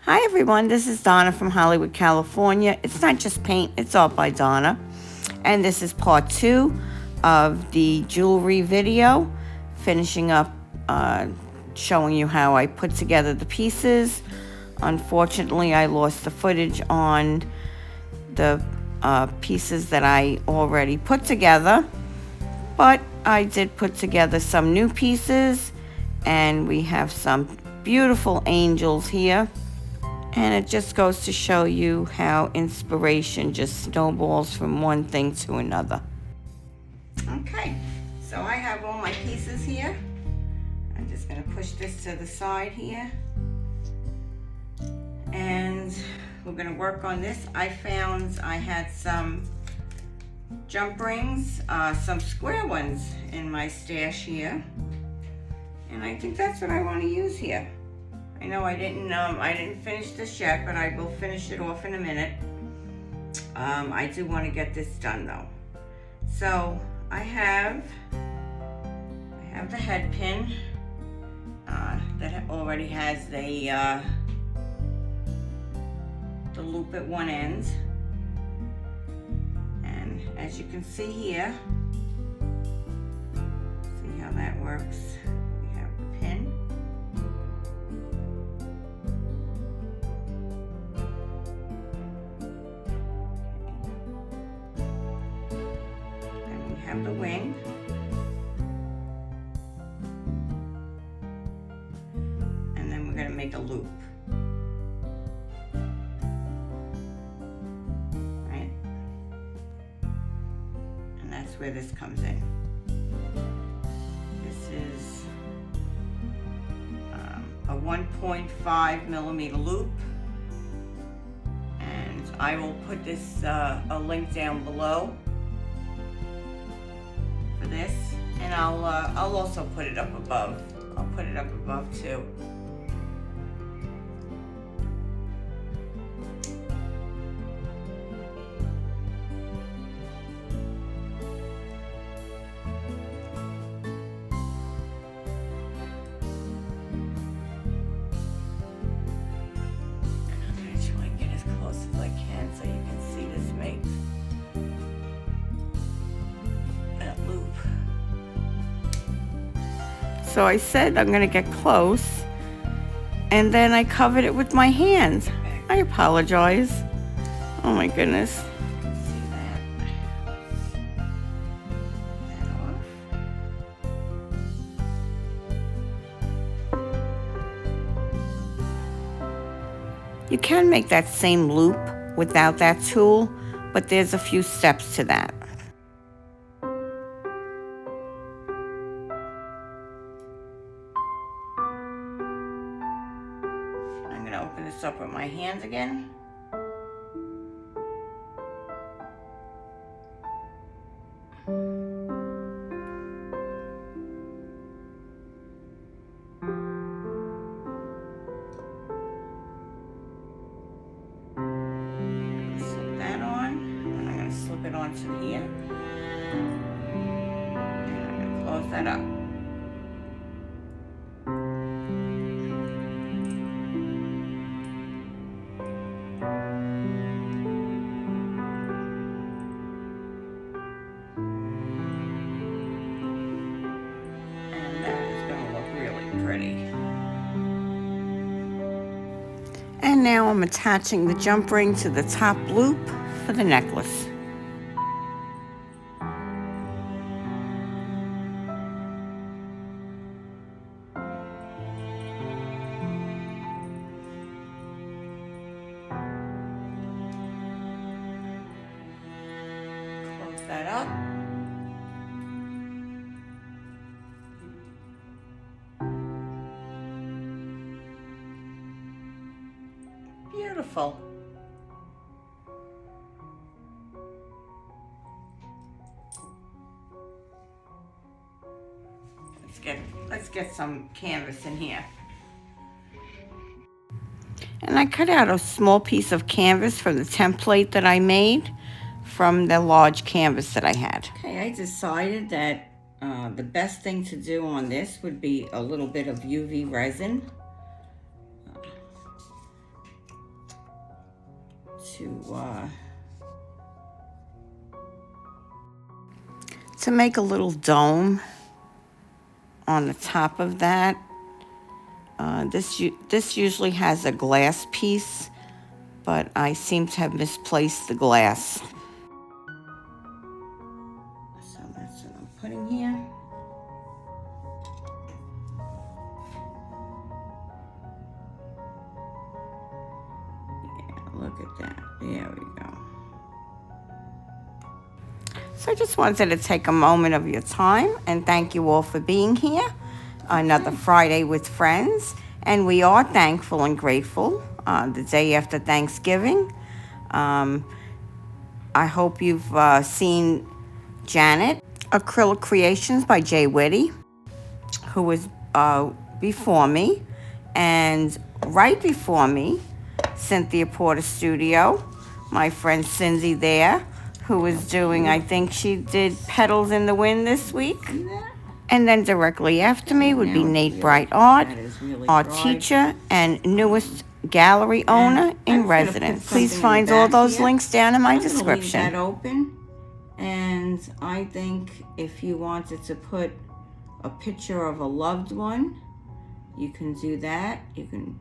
Hi everyone, this is Donna from Hollywood, California. It's not just paint, it's art by Donna. And this is part 2 of the jewelry video, finishing up showing you how I put together the pieces. Unfortunately, I lost the footage on the pieces that I already put together, but I did put together some new pieces, and we have some beautiful angels here. And it just goes to show you how inspiration just snowballs from one thing to another. Okay, so I have all my pieces here. I'm just going to push this to the side here. And we're going to work on this. I found I had some jump rings, some square ones in my stash here. And I think that's what I want to use here. I know I didn't finish this yet, but I will finish it off in a minute. I do want to get this done though. So I have the head pin that already has the loop at one end, and as you can see here, see how that works. We have the pin. The wing, and then we're going to make a loop, right? And that's where this comes in. This is a 1.5 millimeter loop, and I will put this a link down below this, and I'll also put it up above. I'll put it up above too. I'm going to try and get as close as I can so you can see this makes loop. So I said I'm gonna get close, and then I covered it with my hands. I apologize. Oh my goodness. See that off. You can make that same loop without that tool, but there's a few steps to that. Open this up with my hands again. Slip that on, and I'm going to slip it onto here. And I'm going to close that up. Pretty. And now I'm attaching the jump ring to the top loop for the necklace. Close that up. Beautiful. Let's get some canvas in here. And I cut out a small piece of canvas from the template that I made from the large canvas that I had. Okay, I decided that the best thing to do on this would be a little bit of UV resin. to make a little dome on the top of that. This usually has a glass piece, but I seem to have misplaced the glass. So that's what I'm putting here. Yeah, look at that. There we go. So I just wanted to take a moment of your time and thank you all for being here. Another Friday with friends. And we are thankful and grateful the day after Thanksgiving. I hope you've seen Janet, Acrylic Creations by Jay Whitty, who was before me. And right before me, Cynthia Porter Studio, my friend Cindy there, who was doing, I think she did Petals in the Wind this week. And then directly after me would be Nate Bright Art, art teacher and newest gallery owner in residence. Please find all those links down in my description. Leave that open, and I think if you wanted to put a picture of a loved one, you can do that. You can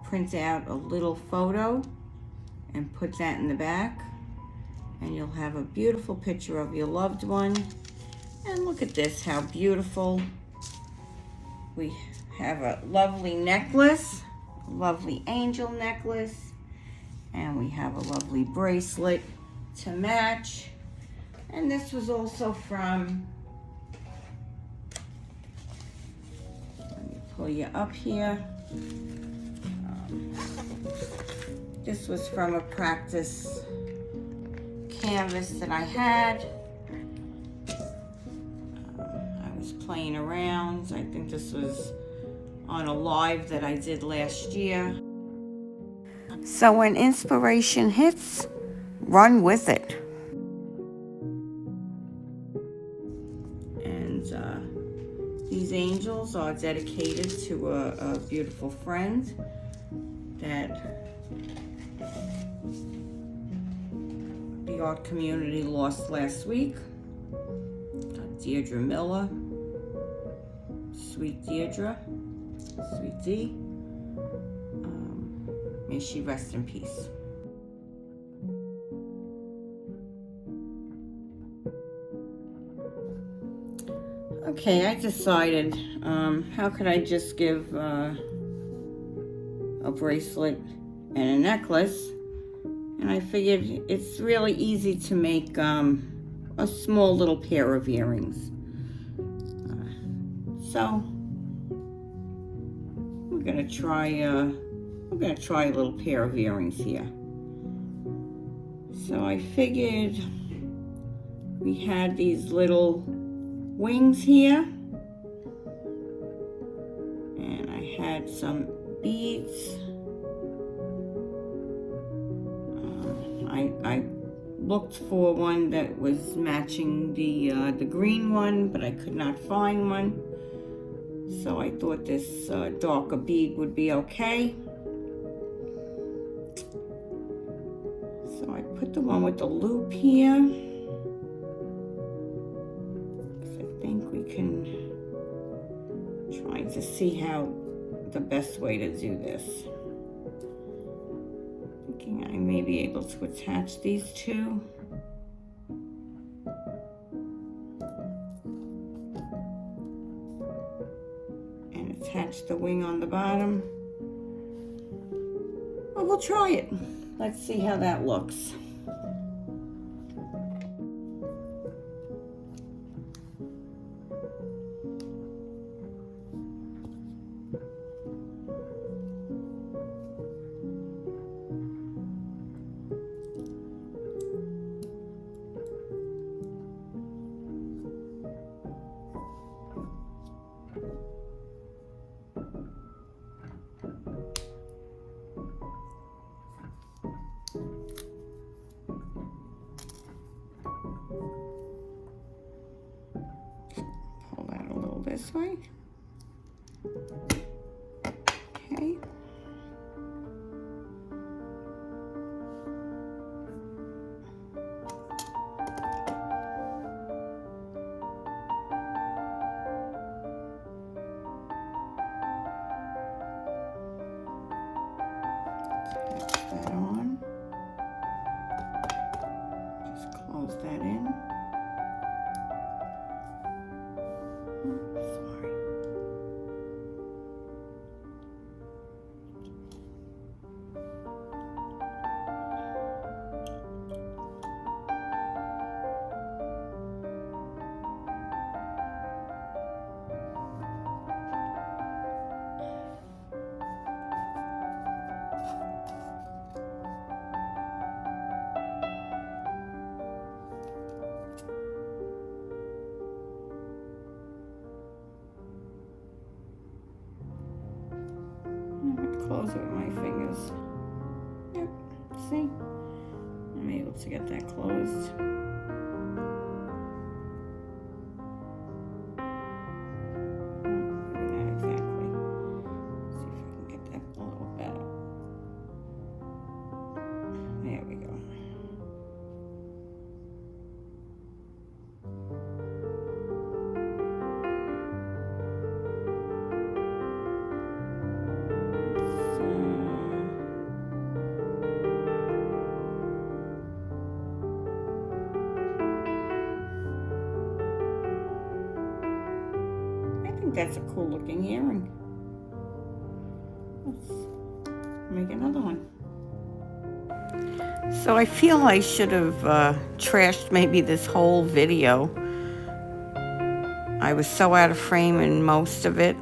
print out a little photo and put that in the back, and you'll have a beautiful picture of your loved one. And look at this, how beautiful. We have a lovely necklace, a lovely angel necklace, and we have a lovely bracelet to match. And this was also from, let me pull you up here. This was from a practice canvas that I had. Playing around. I think this was on a live that I did last year. So when inspiration hits, run with it. And these angels are dedicated to a beautiful friend that the art community lost last week. Deirdre Miller. Sweet Deirdre, Sweet D. May she rest in peace. Okay, I decided, how could I just give a bracelet and a necklace? And I figured it's really easy to make a small little pair of earrings. So we're gonna try a little pair of earrings here. So I figured we had these little wings here, and I had some beads. I looked for one that was matching the green one, but I could not find one. So I thought this darker bead would be okay. So I put the one with the loop here. I think we can try to see how the best way to do this. Thinking I may be able to attach these two. Attach the wing on the bottom. Well, we'll try it. Let's see how that looks. This way. Okay. that on. Just close that in. Sorry. Close it with my fingers. Yep, see? I'm able to get that closed. Maybe not exactly. See if I can get that a little better. There we go. I think that's a cool looking earring. Let's make another one. So I feel I should have trashed maybe this whole video. I was so out of frame in most of it.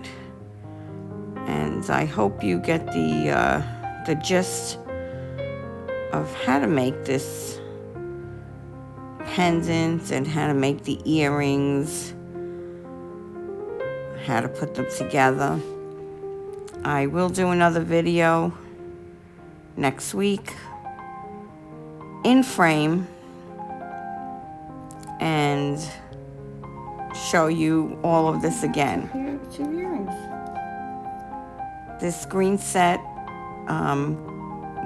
And I hope you get the gist of how to make this pendant and how to make the earrings, how to put them together. I will do another video next week in frame and show you all of this again. Here are 2 earrings. This green set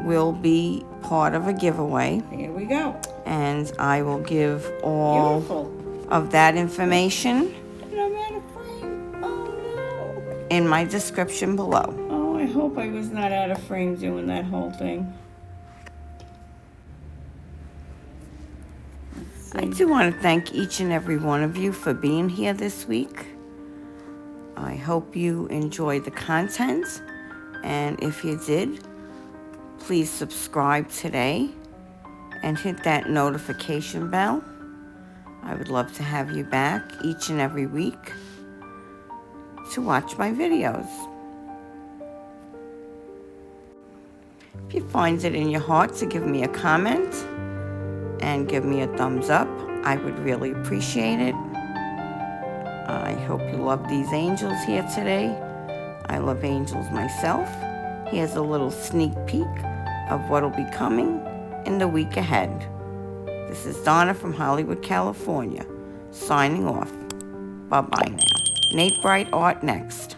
will be part of a giveaway. Here we go. And I will give all of that information in my description below. Oh, I hope I was not out of frame doing that whole thing. I do want to thank each and every one of you for being here this week. I hope you enjoyed the content, and if you did, please subscribe today and hit that notification bell. I would love to have you back each and every week to watch my videos. If you find it in your heart to give me a comment and give me a thumbs up, I would really appreciate it. I hope you love these angels here today. I love angels myself. Here's a little sneak peek of what will be coming in the week ahead. This is Donna from Hollywood, California, signing off. Bye-bye now. Nate Bright Art next.